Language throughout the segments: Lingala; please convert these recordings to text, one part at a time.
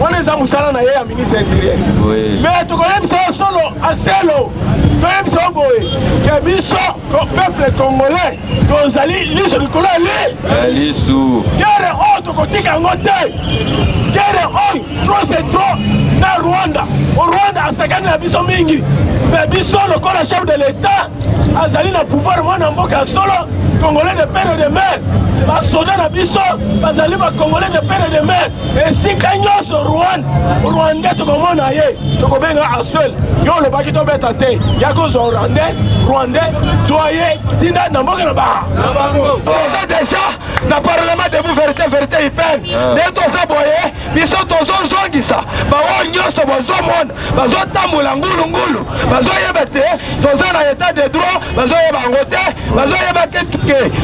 On est à Moussala Naye, ministre intérieur. Mais tu connais ça solo, à Selo. Tu connais ça, boy. Que biso, peuple congolais, que Zali, lisse du colère, Lissou. Guerre haute, côté Kangote. Guerre haute, trop c'est trop. Dans Rwanda. Au Rwanda, à Sakane, la biso mingi. Mais biso, le corps chef de l'État, a Zali na pouvoir, moi, dans Mboka solo, Congolais de père et de mère. Basoda na biso bazali ba Congolais de père et de mère et si kanyo so Rwanda to komona ye to kobenga asel yo le baki to beta te yako zo Rwanda soyez tinda na mboka na ba déjà na parlement de vous vérité ipene ne to sa boye biso to zo zongisa ba onyo so bozo mona bazo tamula ngulu bazo yebete to za na état de droit bazo yeba ngote bazo yeba ke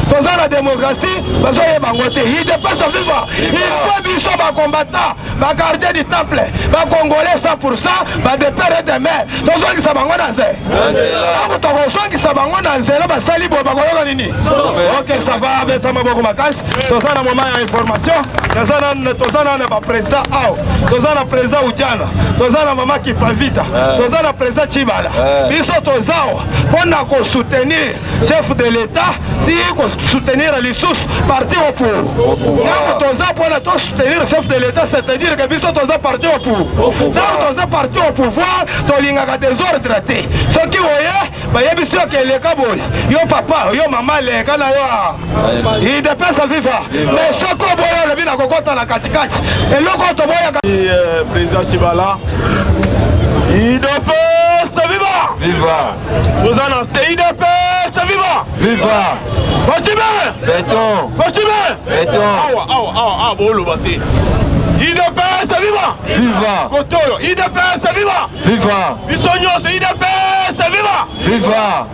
to za na démocratie. Il dépasse à vivre. Il faut biso ba combattant, ba gardien du temple, ba congolais 100%, ba de père et de mère. Tozo ki sabango na nze. Ako tozo ki sabango na nze, ba sali bo ba koyoka nini. OK, ça va avec ta maboko makasi. Toza na moment ya information. Toza na ba président ao. Toza na président Ujana. Toza na mama qui pavita. Toza na président Chibala. Biso tozao pona ko soutenir chef de l'état, si ko soutenir les sous parti au pouvoir. Pour soutenir le chef de l'État, c'est-à-dire que nous sommes partis au pouvoir. Nous sommes partis au pouvoir, nous avons des ordres. Ce qui voyait, il y a que les cabots, yo papa, yo maman, les canayos, ils dépassent à vivre. Mais chaque fois, il y a un cocotte à la katikati. Et le compte, le président Chibala, il dépasse à vivre. Viva! Vous en avez, il dépasse à vivre. Viva! Béton! Béton! Bolo bate. Il dépasse à vivre. Viva! Kotoyo, il dépasse à vivre. Viva! Bisogno, il dépasse à vivre. Viva!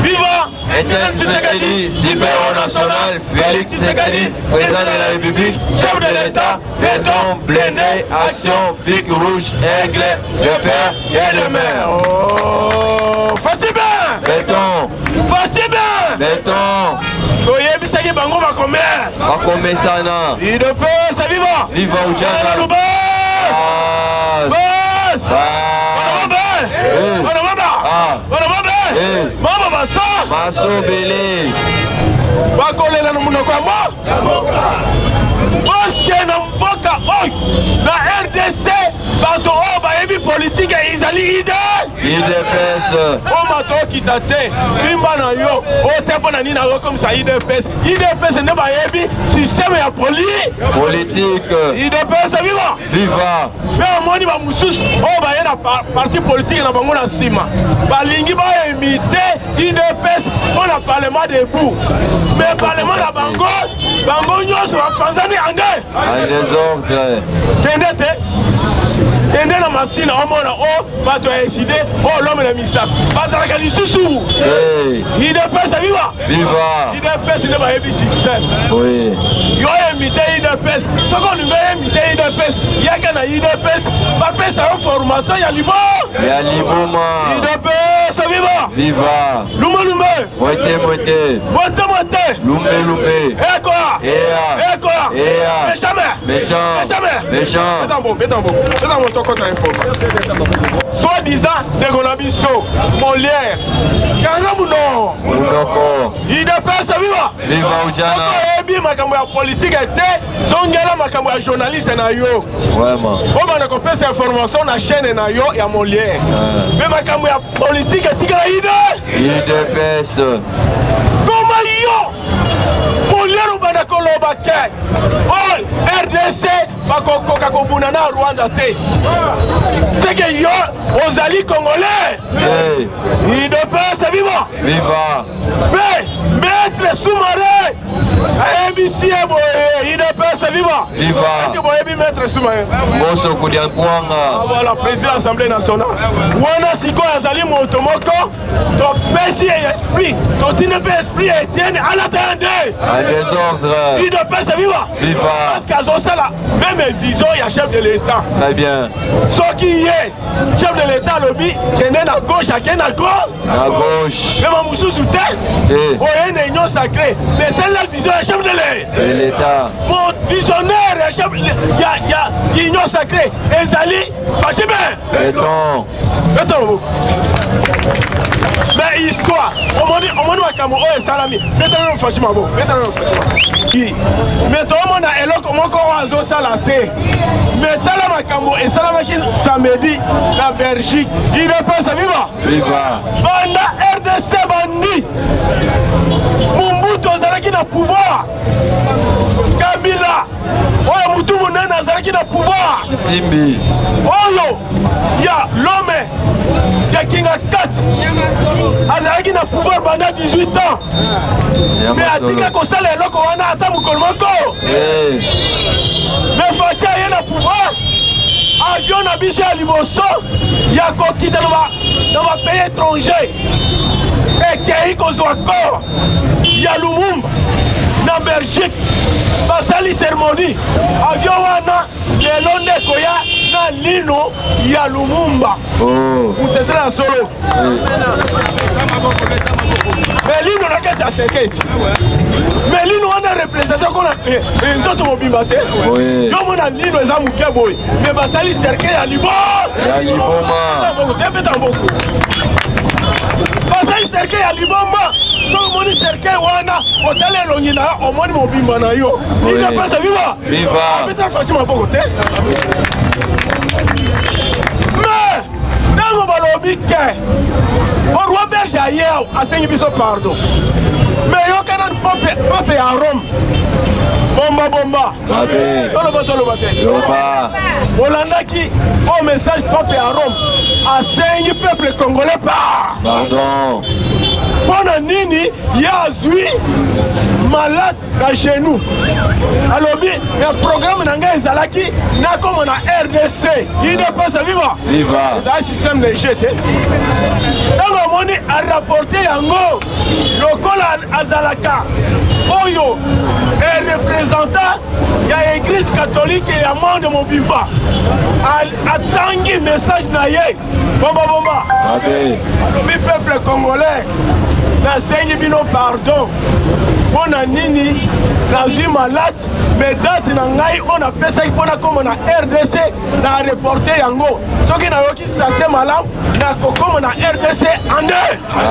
Viva! Etienne Tshisekedi, libéral national, Félix Tshisekedi, président de la République, chef de l'État, béton, blindé, action, flic rouge, aigle, de père et de mère. Oh! Fatibé! Béton! Fatibé! Béton! Soyez bisaki bango bakome. Bakome sana. Il dépasse à vivre. Viva Ujana. Maso Bele. Bakolela no munoko amo. Parce na mboka oy na RDC bato o bayebi politique izali ide. Il dépasse. O mato kitate bimba na yo o tempo na nina yo comme ça IDPS ne bayebi système ya politique. Il dépasse viva. Viva. Mais moni ba mususu o ba yena parti politique na bango na sima. Balingi ba imiter IDPS on a parlement debout. Mais parlement la bango nyoso wa panzani ande. En désordre. Tende na masina omona o bato ya décidé o l'homme de misap bazalaka lisusu il dépasse viva il dépasse ne ba yebi système oui yo imité il dépasse soko lingo imité il dépasse yaka na il dépasse ba pesa formation ya libo ma il dépasse viva lumbe moite lumbe quoi méchant soi-disant Degonabiso, Molière, Kangamuno, il dépasse viva. Viva Ujana. Et makambo ya politique était, Zongela makambo ya journaliste na yo. Vraiment. On va récupérer ces informations na chaîne na yo ya Molière. Mais makambo ya politique est il dépasse. Comment yo? Molière ou Banakoloba Kek. Oh, RDC, Bakokoka Kobuna na Rwanda te. C'est que yo, aux alliés congolais. Il dépasse viva. Viva. Maître sous-marin. ABC, il dépasse viva. Viva. Est-ce que maître sous-marin? Moso Koudiankwanga. Voilà, président de l'Assemblée nationale. Wana Siko Azali Motomoko. Ton PC esprit. Ton TNP esprit Etienne à l'attendre. En désordre. Il dépasse viva. Viva. Parce qu'à Zosala, même disons, il y a chef de l'État. Très bien. Ce qui est chef de l'État, lobby, qui est à gauche, qui est à gauche. À gauche. Même en Moussou sous terre. Il y a une union sacrée. Mais c'est la vision du chef de l'État. Mon visionnaire ya chef ya union sacrée ezali Fatima béton mais histoire omoni makambo oyo esalami betana Fatima bo betana Fatima mais tomona eloko moko azosala te mais sala makambo esalamaki samedi na Belgique il repense viva banda RDC bandi Mobutu azalaki na pouvoir Kabila oyo mutu munene azalaki na pouvoir Simbi oyo ya l'homme ya kinga 4 azalaki na pouvoir pendant 18 ans mais atika kosala eloko wana ata mokolo moko mais Faci aye na pouvoir avion na biso ya liboso ya kokita na bapays étranger ekei kozwa corps ya Lumumba na Belgique basali cérémonie avion wana lelo nde koya na lino ya Lumumba mutezela na solo mais lino na kati ya seketi mais lino wana représente kona nzoto mobimba te yo mona lino eza moke boye mais basali cercle ya liboma tepeta mboko basali cercle ya liboma so omoni cercle wana otala elongi na yo omoni mobimba na yo ina pesa viva apeta Faci maboko te mais ntango balobi ke oroi belge aye asengi biso pardon mais yokana pape ya Rome bomba toloba te olandaki o message pape ya Rome asengi peuple congolais pardon mpona nini ye azwi malade na genou alobi ya programme na ngai ezalaki nakoma na RDC idepesa viva ezala système de jet te ntango omoni arapporte yango lokola azalaka oyo représentant ya église catholique ya monde mobimba atangi message na ye bomba alobi peuple congolais nasengi bino pardon mpona nini nazwi malade mais date na ngai oyo napesaki mpona koma na RDC na reporte yango soki nayoki sante malamu nakokoma na RDC en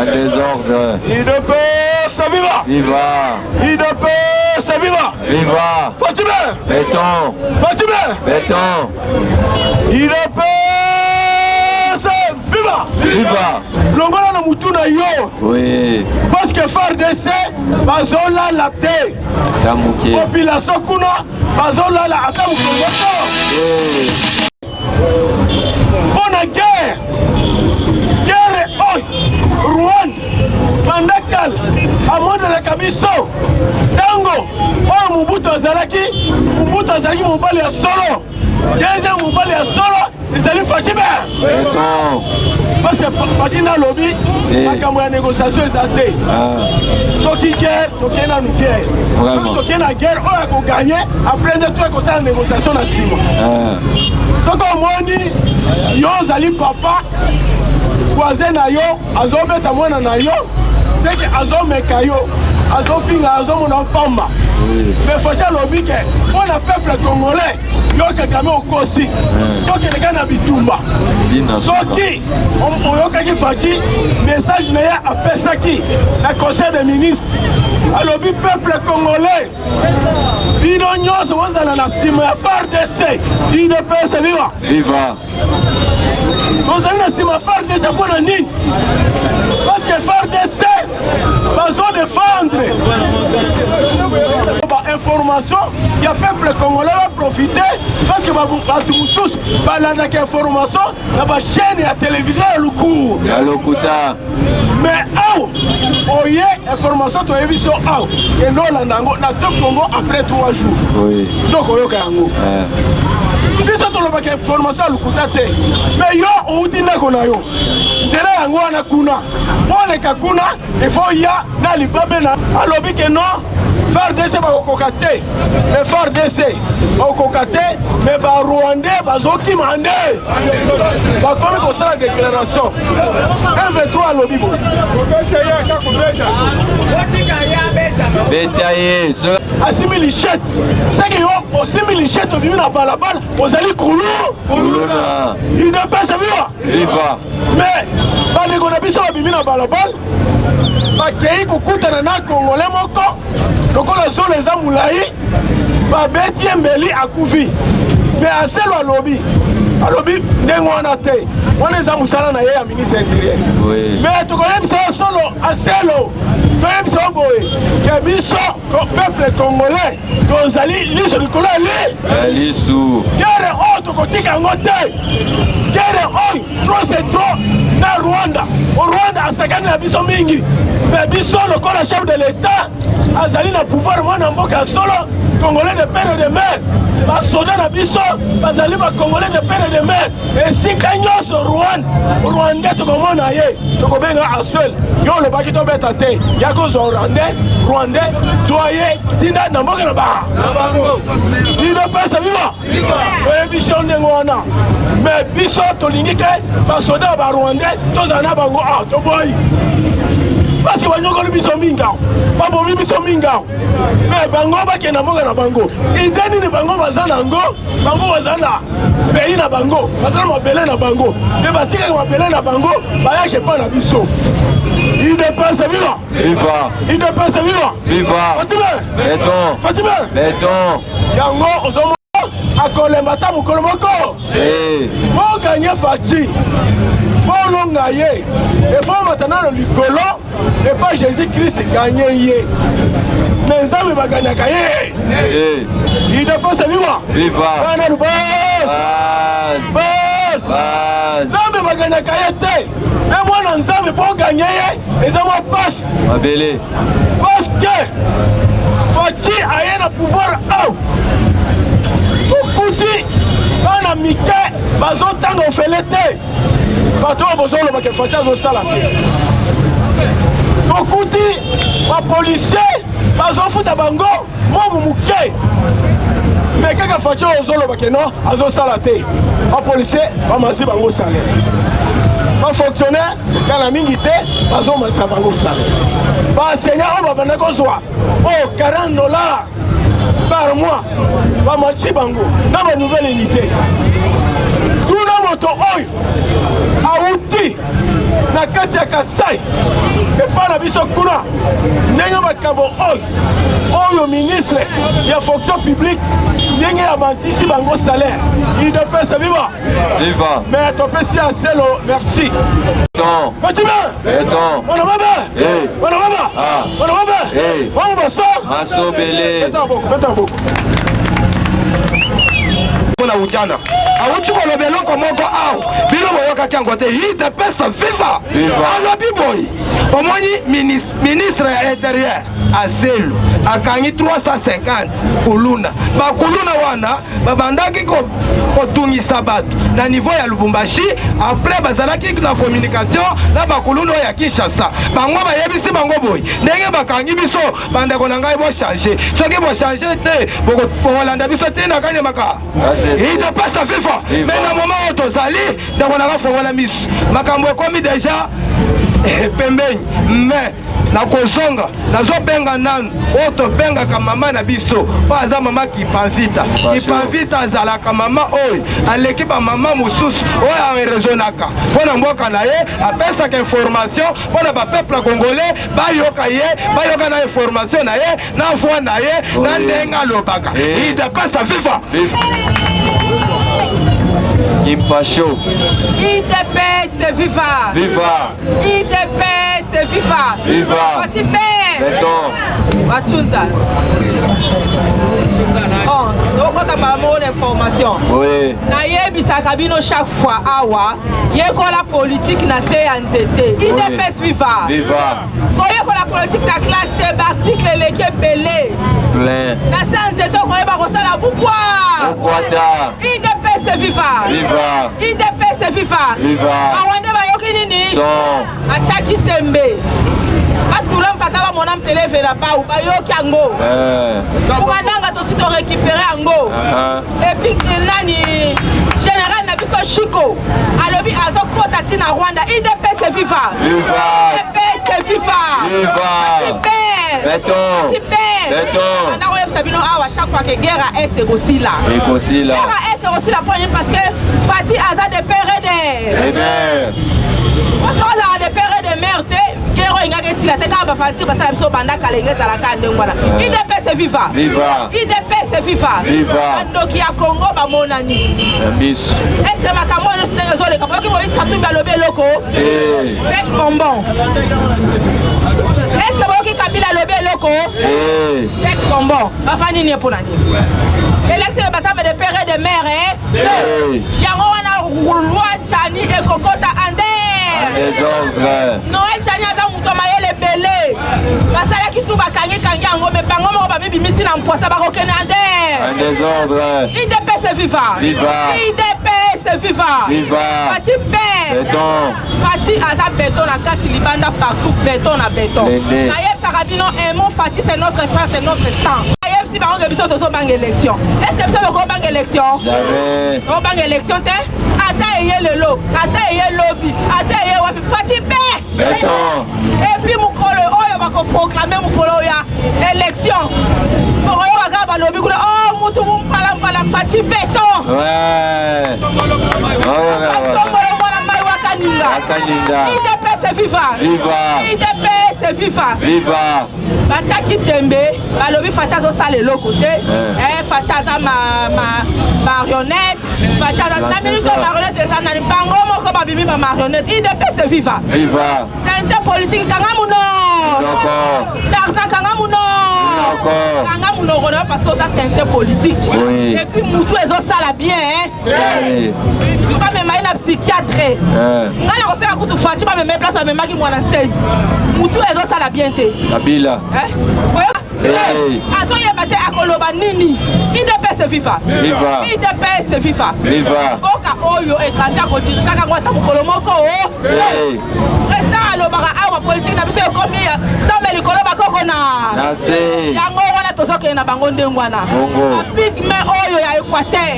désordre idepesa viva idepesa viva Fatima béton idepesa viva longola na mutu na yo parce que FARDC bazolala te population kuna bazolala ata mokolo mpona guerre oyo Rwanda bandakala amondelaka biso ntango oyo Mobutu azalaki mobali ya solo deuxième mobali ya solo ezali Faci parce que Faci nalobi makambo ya négociation eza te soki guerre tokei nanu guerre soki tokei na guerre oyo akoganye après nde to ekosala négociation na nsima soki omoni yo ozali papa voisin na yo azobeta mwana na yo seke azomeka yo azofinga azomona mpamba mais Faci alobi ke mpona peuple congolais yo Kagame okosi tokeleka na bitumba soki oyokaki Faci message na ye apesaki na conseil des ministres alobi peuple congolais bino nyonso bozala na nsima ya FARDC idepesa viva tozali na nsima ya FARDC mpona nini parce que FARDC bazodefendre information ya peuple congolais va profiter parce que bato mosusu balandaka information na bachaîne ya télévision ya lokuta mais awa oye information toyebi so awa enolanda yango na top Congo après 3 jours donc oyoka yango biso tolobaka information ya lokuta te mais yo outi ndako na yo nzela yango wana kuna oleka kuna ifo ya na libabe na alobi ke non FARDC bakokoka te. Le FARDC bakokoka te, mais ba Rwandais bazokima nde. Bakomi kosala déclaration. M23 alobi bo. Bétaillé. Asimi lichette. C'est que yo osimi lichette obimi na balabala, ozali kulu. Kuluna. Il ne peut se vivre. Viva. Mais bandeko na biso babimi na balabala bakei kokutana na congolais moko lokola zolo eza molai babeti embeli akufi mais aselo alobi ndenge wana te wana eza mosala na ye ya ministre intérieur mais tokoyebisa yo solo aselo toyebisa yo boye ke biso peuple congolais tozali liso likolo ya lisu guerre oyo tokotika yango te guerre oyo trop c'est trop na Rwanda Rwanda asakani na biso mingi mais biso lokola chef de l'état azali na pouvoir mwana mboka ya solo congolais de père et de mère basoda na biso bazali bacongolais de père et de mère esika nyonso rwandais tokomona ye tokobenga aswel yo olobaki tobeta te ya kozwa rwandais zwa ye tinda na mboka na bango idepesa viva oyebisi yo ndenge wana mais biso tolingi ke basoda ya barwandais tozala na bango toboyi basi banyokoli biso mingao babomi biso mingao me bango bakenda mboka na bango ide nini bango baza nango bango baza na pays na bango baza na mabele na bango mpe batikaka mabele na bango bayake mpa na biso idepese viva idepese viva fatime yango ozomona akolemba ta mokolo moko boganye faci bolonga ye efo matanano likolo epa jésus christ ganye ye me nzambe baganyaka ye idepose viva bana lubas nzambe baganyaka ye te me mwana nzambe boganye ye eza mwa pasi mabele paske faci aye na pouvoir aw okusi bana mike bazotanga ofele te bato oyo bozoloba ke faci azosala te tokuti bapolisier bazofuta bango mobu moke me kaka faci oyo ozoloba ke no azosala te bapolisier bamasi bango salaire bafonctionnaire kala mingi te bazomalisa bango salaire baenseignant oyo babanda kozwa oyo $40 par mois bamalisi bango na banouvelle unité tuna moto oyo awuti na kati ya Kasai epa na biso kuna ndenge makambo oyo ministre ya fonction publique ndenge ya bantisi bango salaire idepesa viva mais topesi ya selo merci fatime wana baba wango baso beta boko na ujana awuti koloba eloko moko aw bino boyokaki yango te idepesa viva alobi boyi omoni ministre ya intérieur aselu akangi 350 kuluna bakuluna wana babandaki kotungisa bato na niveau ya Lubumbashi après bazalaki na communication na bakuluna oyo ya Kinshasa bango bayebisi bango boyi ndenge bakangi biso bandeko na ngai bochange soki bochange te bokolanda biso te na kanyamaka idepesa viva me na moment oyo tozali ndeko nanga fongola miso makambo ekomi deja pembeni me nakozonga nazobenga nanu oyo tobengaka mama na biso po aza mama Kipanvita azalaka mama oyo aleki bamama mosusu oyo aerezonaka mpo na mboka na ye apesaka information mpo na bapeuple congolais bayoka ye bayoka na information na ye na voi na ye na ndenge alobaka idepesa viva Kimpacho IDPS viva IDPS viva Fatime Matunda okota bamo l'information nayebisaka bino chaque fois awa yekola politique na se ya nzete IDPS viva koyekola politique na classe te baarticle eleki ebele na se ya nzete okoyeba kosala bukwa IDPS viva IDPS viva awande bayoki nini achaki sembe batula mpaka bamona mpeleve na bau bayoki yango kumananga tosi to récupérer yango epuis nani général na biso Chico alobi azokota ntina Rwanda IDPS viva IDPS viva Sabino awa chaque fois que guerre à est aussi là. Guerre à est aussi là parce que Fati a des PRD. Parce qu'on a des PRD merde. Guerre inga que si la teka ba Fati parce que so banda kalenge za la kande ngwana. IDPS viva. IDPS viva. Ndoki ya Congo ba monani. Bis. Est makamo no stenge zo le kapo ki mo itatu ba lobe loko. Tek bonbon. Est-ce que Kabila lobe loko? Tek bonbon. Bafani ni pour nani. Électeur batame de père et de mère yango wana loi Tchani et Kokota Ander. Noël Tchani aza muto mayele belé. Basala ki tu bakangi kangi yango me bango mo ba bibi misi na mposa ba kokene Ander. Un désordre. IDPS viva. IDPS viva. Fati béton. Fati aza béton na kati libanda partout béton na béton. Naye Parabino aimons Fati, c'est notre frère, c'est notre sang. Si par exemple, nous avons élection. Est-ce que nous avons une élection? Jamais. Nous avons une élection. Attends, le lot. Attends, le lobby. Attends, Fatibé. Et puis, nous allons proclamer l'élection. Pour le lobby. Oh, nous allons Fatibé. Ouais. IDPS viva. IDPS viva. Bataki Tembe, balobi Facha zo sale lokote. Facha za marionnette. Facha za na minute marionnette za na bango moko ba bibi ba marionnette. IDPS viva. Tente politique kanga muno. Darza kanga muno. Kanga muno kono parce que ça tente politique. Et puis mutu ezo sala bien Pas même la psychiatre. Ngala ko se akutu Facha ba même place même ki mwana sei. Mutu ezo sala bien te. Kabila. Attends, il y a maté à Koloba Nini. IDPS viva. IDPS viva. Oka Oyo étranger à côté. Chaque fois, tu as Kolomoko. Resta à l'Obara, à politique, n'a pas combien. Ça, mais le Koloba Kokona. Yango, on a tout ça qui est na Bangonde Ngwana. Big mais Oyo, il y a Équateur.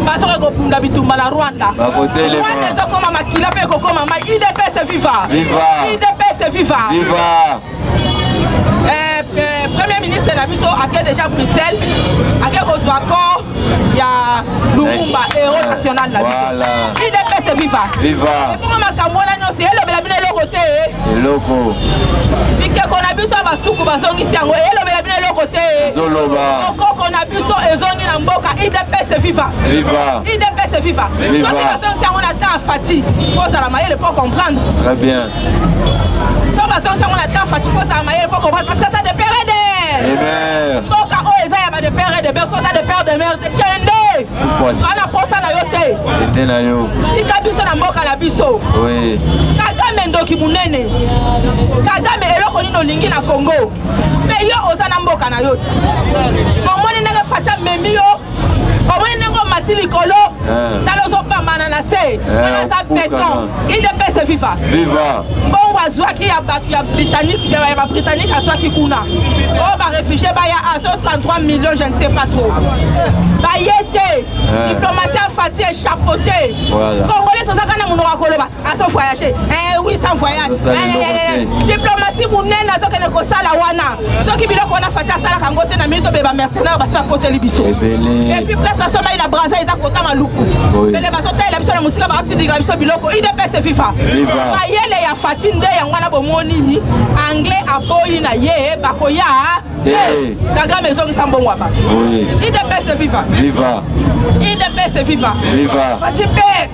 Parce que vous avez tout mal à Rwanda. Rwanda, comme ma Makila, comme ma IDPS viva. IDPS viva. Premier ministre Nabiso a déjà Bruxelles, a quelques accords, il y a Lumumba, héros national Nabiso. IDPS viva. Pour ma Kamona, c'est elle le côté. Loko. Si qu'on a vu ça, va soukou, va zongi siango, elle le côté. Zoloba. Qu'on a vu ça, et zongi namboka, IDPS viva. IDPS viva. Si on attend à Fati, faut ça la maille, il faut comprendre. Très bien. Si on attend Fati, faut ça la maille, il faut comprendre. Parce que ça dépend de donc, quand on est de père et de mère, quand on a de père de mère, c'est Kende. On a posé na yote. Si Kabiso na mboka la biso. Oui. Kagame ndoki munene. Kagame eloko nino lingi na Congo. Mais yo oza na mboka na yote. Bomoni nenge facha memi yo. Bomoni nengo matili kolo. Talozo pambana na se. Na sa béton. IDPS viva. Bon wazwaki ya Britannique, ya Britannique aswaki kuna. Oh ba réfugié ba ya à 33 millions, je ne sais pas trop. Ba yete. Diplomatie Fati est chapeauté. Congolais tout ça kana munoko koloba. Aso voyager. Oui, sans voyage. Diplomatie munena to kene ko sala wana. To ki biloko na Fati sala kangote na minute be ba mercenaire ba sa côté libiso. Et puis place la soma ina braza eza kota maluku. Bele ba sota ila biso na musika ba akti diga biso biloko. IDPS viva. Ba yele ya Fati nde ya ngwana bomoni anglais aboyi na ye bakoya. Kagame zongi sambo ngwaba. IDPS viva. IDPS viva. Fati pe.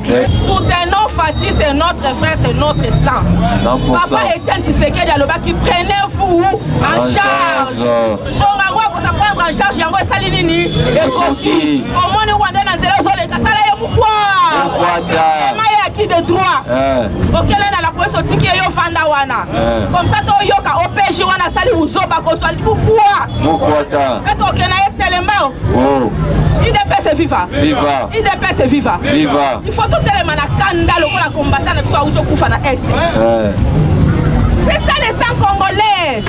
Soutenons Fati, c'est notre frère, c'est notre sang. Papa Etienne Tshisekedi aloba qui prenez-vous en charge. Songawa pour se prendre en charge yango esali nini et coquille. Au moins nous on est dans zéro zone kasala ya pourquoi. Maya qui de droit. OK là dans la police aussi qui yo fanda wana. Comme ça to yoka OPJ wana sali uzoba ko swali pourquoi. Pourquoi ta. Et OK na tellement. Oh. IDPS viva. IDPS viva. Il faut tout tellement na kanda lokola combattant na kwa uzo kufa na est. C'est ça les sangs congolais.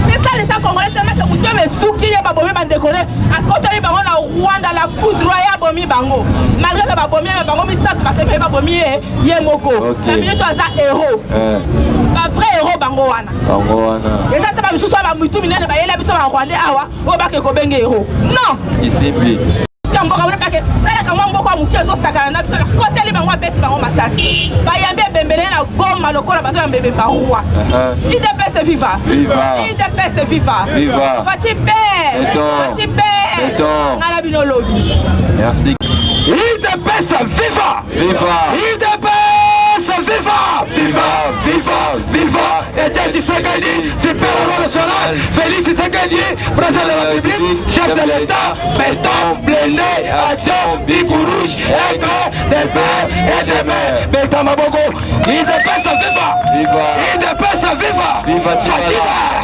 C'est ça les sangs congolais. Seulement que vous devez souquiller Babomi Bandekone. À côté de Bango, la Rwanda, la foudroya Bomi Bango. Malgré que Babomi, Bango, Missat, parce que Babomi est Yemoko. La minute, tu as un héros. Un vrai héros Bango Wana. Et ça, tu vas me soutenir, tu vas me soutenir, tu vas me soutenir, tu vas me soutenir, héros. Non. Ici, merci. IDPS viva! Viva! IDPS viva! Viva! Viva! Viva! Etienne Tshisekedi, super-héros national, Félix Tshisekedi, président de la République, chef de l'État, béton, blindé, action, bico rouge, aigle, des pères et des mères. Béton Maboko, IDPS viva! Viva! IDPS viva! Viva!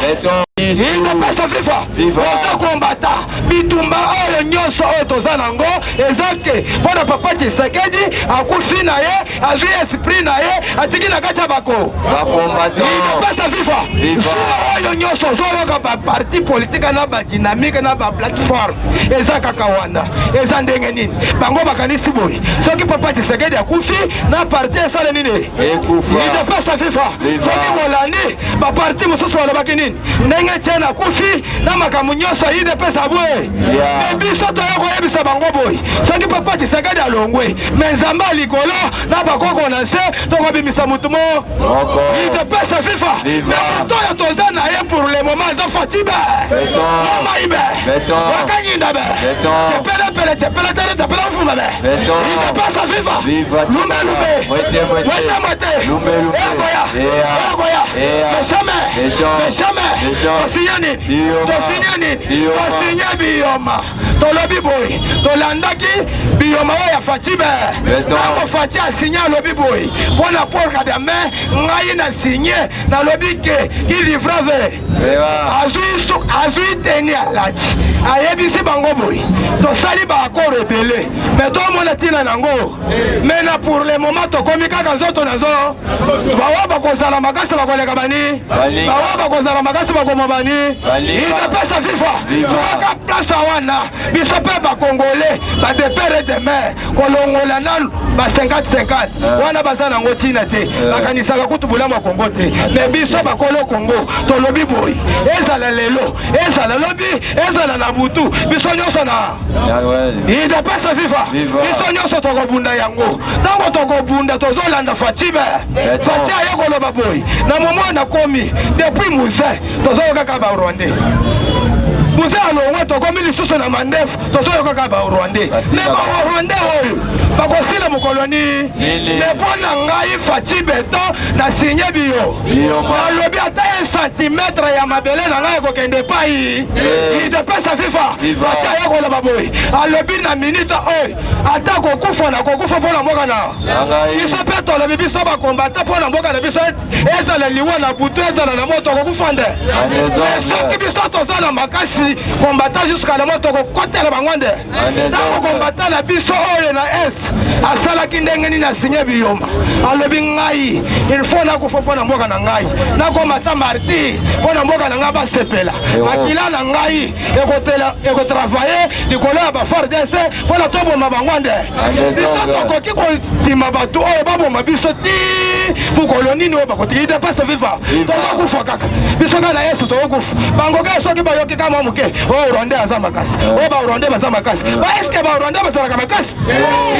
Béton! IDPS viva! Viva! Oza kombata, bitumba oyo nyonso oyo toza nango, ezake, mpona papa Tshisekedi, akufi na ye, azwi esprit na ye, atiki na kati ya bako. IDPS viva! Viva! Oyo nyonso ozoyoka ba parti politique na ba dynamique na ba plateforme, eza kaka wana, eza ndenge nini? Bango bakanisi boyi. Soki papa Tshisekedi akufi, na parti esale nini? IDPS viva! Soki molandi, ba parti mosusu balobaki nini? Ndenge tiene akufi, na makambo nyonso IDPS abwe. Biso toya koyebisa bango boyi. Soki papa Tshisekedi alongwe, me nzambe likolo na bakoko na se tokobimisa mutu mo. IDPS viva! Mais toya toza na ye pour le moment eza Fatibe. Mama ibe. Wakanyinda be. Tepele pele tepele tere tepele mfuma be. IDPS viva! Lume lume. Wete mwete. Egoya. Egoya. Meshame. Tosinyani. Tosinye biyoma. Tolobi boy. Tolandaki biyoma ya Fatibe. Ako Fati asinye alobi boy. Pona Paul Kagame ngai na sinye na lobi ke il livrave. Azui teni alati. Ayebisi bango boy. Tosali ba akor rebelle. Mais tout le monde tina nango. Mais na pour le moment tokomi kaka nzoto nazo. Bawa bakozala makasi bakoleka bani. Bawa bakozala makasi bakomobani. IDPS viva! Soka place wana. Biso pe ba Congolais, ba de père et de mère. Kolongola nanu ba 50-50. Wana bazana ngo tina te. Bakanisaka kutubula ma Congo te. Mais biso ba kolo Congo. Tolobi boy. Ezala lelo. Ezala lobi. Ezala na butu. Biso nyonso na. IDPS viva! Biso nyonso tokobunda yango. Tango tokobunda tozolanda Fatibe. Fati aye koloba boy. Na moment na komi depuis Mousse tozoyoka ka ba Rwandais. Mousse alongwe tokomi lisusu na mandefu tozoyoka ka ba Rwandais. Mais ba Rwandais oyo bakosila mukoloni. Mais pona ngai Fatibe to na signé bio. Alobi ata 1 centimètre ya mabele na ngai kokende pai. IDPS viva! Fati aye koloba boy. Alobi na minute oyo ata kokufa na kokufa pona mboka na. Biso pe tolobi biso ba kombata pona mboka na biso ezala liwa na butu ezala na moto kokufa nde. Soki biso tozala makasi kombata jusqu'à la moto kokotela bangwande. Tango kombata na biso oyo na es asalaki ndenge nini na sinye biyoma. Alobi ngai il faut na kufa pona mboka na ngai. Na komata marti pona mboka na ngai basepela. Makila na ngai ekotravailler likolo ya ba FARDC pona toboma bangwande. Biso tokoki kotima bato oyo baboma biso ti bukoloni no bakoti IDPS viva! Tokokufa kaka. Biso kana Yesu tokokufa. Bango ke soki bayoki kama muke. O Rwanda aza makasi. O ba Rwanda baza makasi. Ba eske ba Rwanda bazala makasi?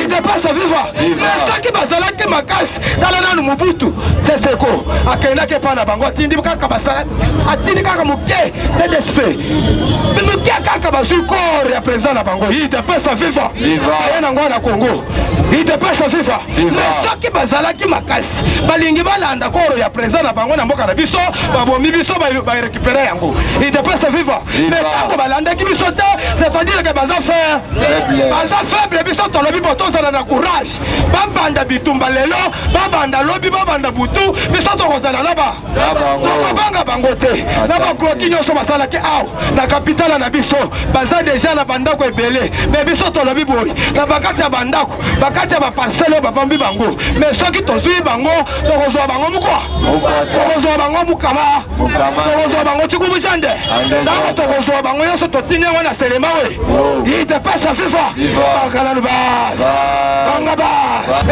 IDPS viva! Mais soki bazala ke makasi, tala nanu Mobutu Seseko akenda ke pana bango tindi kaka basala. Atindi kaka muke TDSP. Muke kaka basuko ya président na bango. IDPS viva! Ayena ngwana Congo. IDPS viva! Mais soki bazala ke makasi, balingi balanda koro ya président na bango na mboka na biso, babomi biso ba récupérer yango. IDPS viva! Mais tango balanda ki biso te, c'est-à-dire que baza faible biso tolobi botozala na courage. Babanda bitumba lelo, babanda lobi, babanda butu, biso tokozala na ba. Tokobanga bango te. Na ba kroki nyonso basala ki aw na capitale na biso, baza déjà na bandako ebele. Mais biso tolobi boy, na bakati ya bandako, bakati ya ba parcelle ba bambi bango. Mais soki tozwi bango tokozwa bango mukwa tokozwa bango mukama tokozwa bango cikubusande ntango tokozwa bango nyonso totindi yango na selema we idepesa fifa bakalanu banga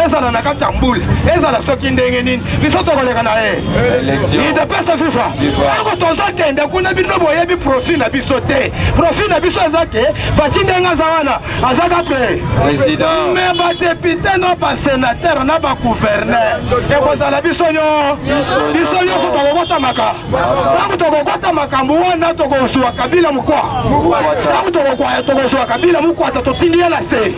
ezala na kati ya mbula ezala soki ndenge nini biso tokoleka na ye idepesa fifa ntango tozakende kuna bino boyebi profil na biso te profil na biso eza ke baci ndenge aza wana azaka pre me badepute na basenatere na baguverner ekozala biso nyonso tokokotamaka ntango tokokotamaka makambo wana tokozwa kabila mukwa ntango tokozwa kabila mukwata totindi ye na se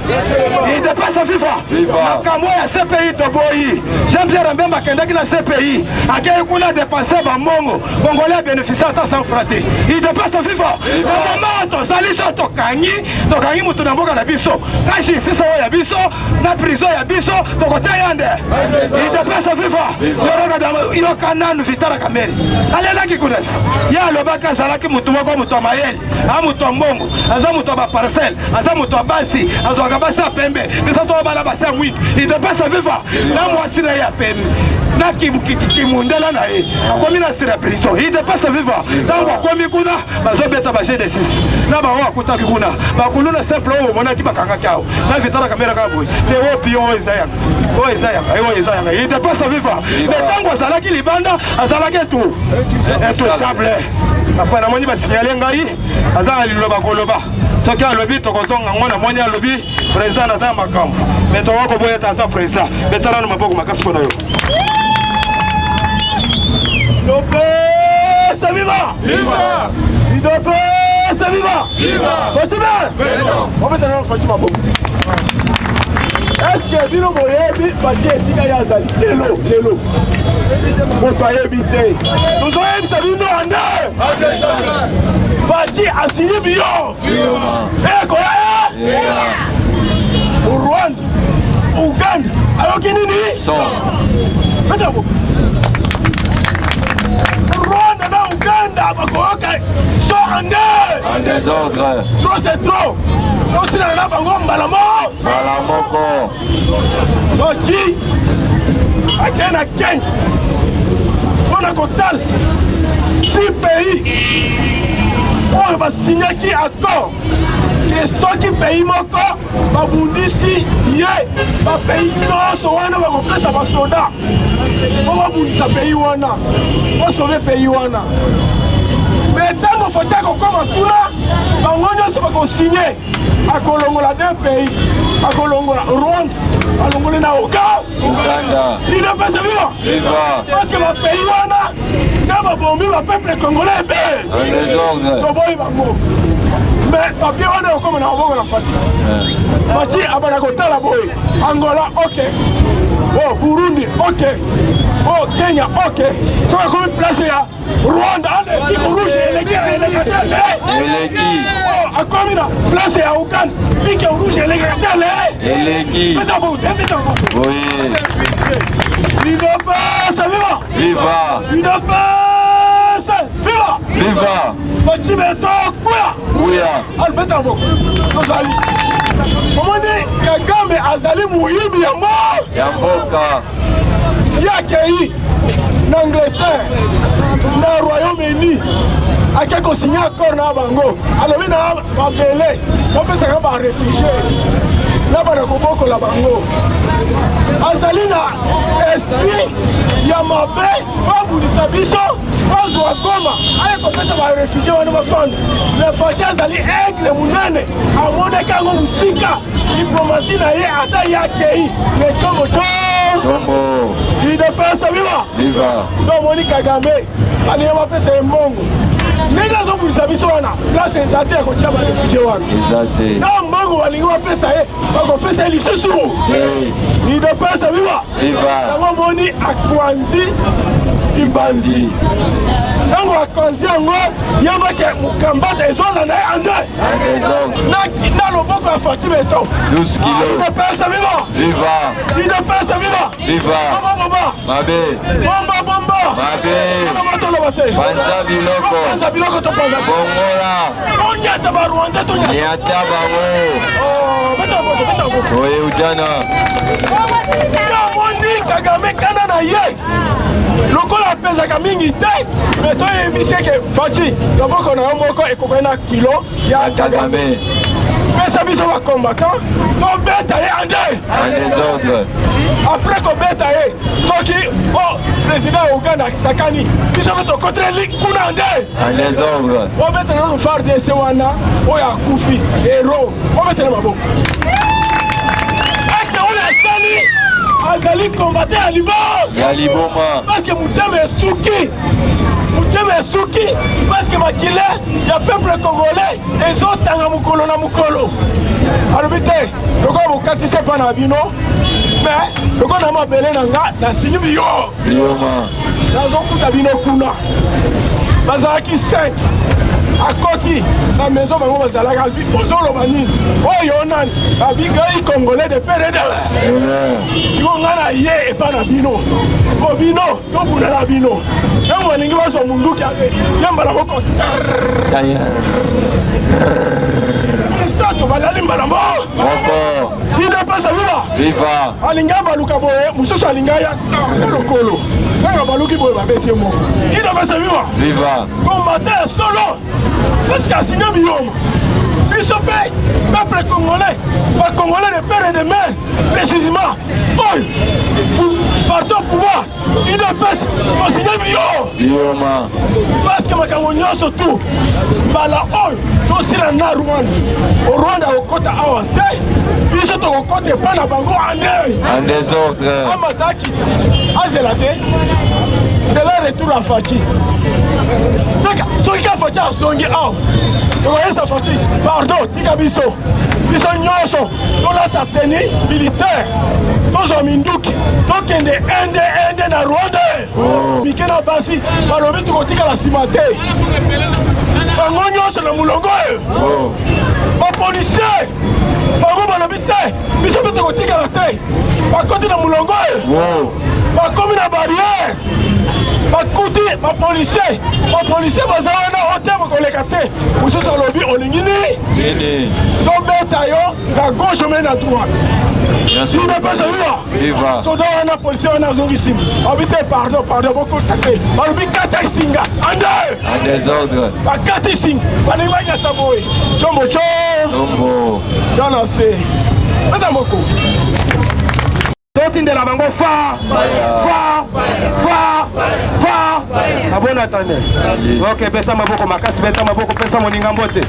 idepesa fifa makambo ya CPI toboyi Jean-Pierre Mbemba akendaki na CPI akei kuna depanse bamongo congolais bénéficie ata sans frate idepesa fifa mama tozali so tokangi mutu na mboka na biso na justice oyo ya biso na prison ya biso tokotia yande idepesa fifa yoka nanu Vitara Kamere alelaki kuna ye alobaki azalaki mutu moko mutu ya mayele mutu ya mbongo aza mutu ya baparcele aza mutu ya basi azwaka basi ya pembe biso tobala basi ya mwindu idepesa fifa na mwasi na ye ya pembe na kimundela na ye akomi na sira prison idepesa viva ntango akomi kuna bazobeta baje de 6 na bango akutaki kuna bakulu na simple oyo omonaki bakangaki awo na Vitara Kamere kaka boye te opi oyo eza yanga idepesa viva me ntango azalaki libanda azalaki intouchable apa namoni basinyale ngai aza na liloba koloba soki alobi tokozonga ngo na moni alobi président aza makambo me tokoko boyeta aza président betalano maboko makasi mpona yo Idepesa viva! Viva! Idepesa viva! Viva! Continue! On va tenir un petit mabou. Est-ce que Bino Moyebi, Bati et Sika Yazali, Lelo. Pour toi, éviter. Nous avons évité Bino Andé. Bati a signé Bio. Et quoi? Rwanda, Ouganda, alors qu'il n'y a pas. Rwanda na Uganda bakoyoka so en désordre. Trop c'est trop. Aussi na bango mbala moko. Ochi akena Kenya. On a constat 6 pays. On va signer qui accord. Et soki pays moko babundisi ye ba pays nyonso wana bakopesa basoda babundisa pays wana basove pays wana mais ntango fotia kokoma tuna bango nyonso bakosinye akolongola 2 pays akolongola Rwanda alongole na Uganda idepesa viva parce que bapays wana na babombi bapeuple congolais ebe toboyi bango mais papier wana okoma na maboko na Fati abana kotala boye Angola ok Burundi ok Kenya ok soka komi place ya Rwanda ane iko rouge eleki akomi na place ya Uganda iko rouge eleki peta bo idepesa viva idepesa viva Bachimeto kuya alfeta mboko tozali omoni Kagame azali muyibi ya mboka yakei na Angleterre na Royaume-Uni ake kosigner accord na bango alobi na babele bapesaka barefugie na bana kobokola bango azali na esprit ya mabe babudisa biso bazwa Goma aye kopesa barefugie wana bafanda me Fachi azali aigle munene amonaki yango musika diplomasi na ye ata yakei me chombo idepesa viva domoni Kagame alinga bapesa ye mbongo ndenge azobudisa biso wana place eza te ya kotia barefugie wana na mbongo balingi bapesa ye bakopesa ye lisusu idepesa viva yango moni akwanzi ibandi ntango akonzi yango yambaki mukambata ezonda na ye ande na loboko ya Fachi beto idepesa viva bomba Panza biloko. Panza biloko to panza. Bongola. Onyata ba Rwanda to nyata. Nyata bango. Oh, beta. Oye ujana. Ya moni Kagame kana na ye. Lokola pezaka mingi te. Mais to yebise ke Fachi. Loboko na moko ekokena kilo ya Kagame. Pesa biso ba combattant. To beta ye ande. En désordre. Après qu'on bête aye, soki oh président Ouganda Sakani, biso to contre li kuna ande. En désordre. O bête na no far de sewana, o ya kufi, héros. O bête na maboko. Est-ce on est sali azali combattre à Liban? Ya liboma. Parce que Mouteme Souki. Mouteme Souki parce que makile ya peuple congolais ezotanga mukolo na mukolo. Alobite, loko bokatise pa na bino. Mais loko na mabele na nga na sinyi biyo. Bioma. Nazokuta bino kuna. Bazalaki 5. Akoti na maison bango bazalaka bi ozoloba nini. Oyo nani abigai congolais de PRD. Yo ngana ye epa na bino. Ko bino to buna na bino. Yango balingi bazo munduki yamba la moko. Stato balali mbalamo. Moko. Ina pesa viva. Viva. Alinga baluka boye mususu alinga ya lokolo. Sanga baluki boye babeti moko. Ina pesa viva. Viva. Combattant solo. C'est ce qu'il y a biome. Bishopé, peuple congolais, pas congolais de père et de mère, précisément. Oi, partout au pouvoir, il ne peut pas signer bioma. parce que ma Camerounais surtout, bala oi, aussi la na Rwanda. Au Rwanda au côté awate, ils sont au côté pas na bango en désordre. Amataki, azelaté. C'est le retour à Fachi. Ce qui a Fachi a sonné out. Vous voyez ça Fachi? Pardon, Tikabiso. Ils sont nyonso. Dans la tapenie militaire. Dans un minduki. Donc il y a un na Rwanda. Mikena Basi. Balobi tu kotika la simate. Bango nyonso na mulongo. Ba policier. Bango balobi te. Biso tu kotika la te. Ba koti na mulongo. Ba komi na barrière. Bakuti, ma policier bazana hotel bakoleka te. Mususu alobi olingini. Donc beta yo na gauche mais na droite. Si ne pas ça viva. Soda wana policier wana zongi simu. Obite pardon boko take. Balobi kata singa. Ande. En désordre. Bakati singa. Banimanya taboy. Chombo. Jana se. Beta moko. De la bango fa abona tane. Ok, pesa maboko makasi, pesa maboko, pesa moninga mbote.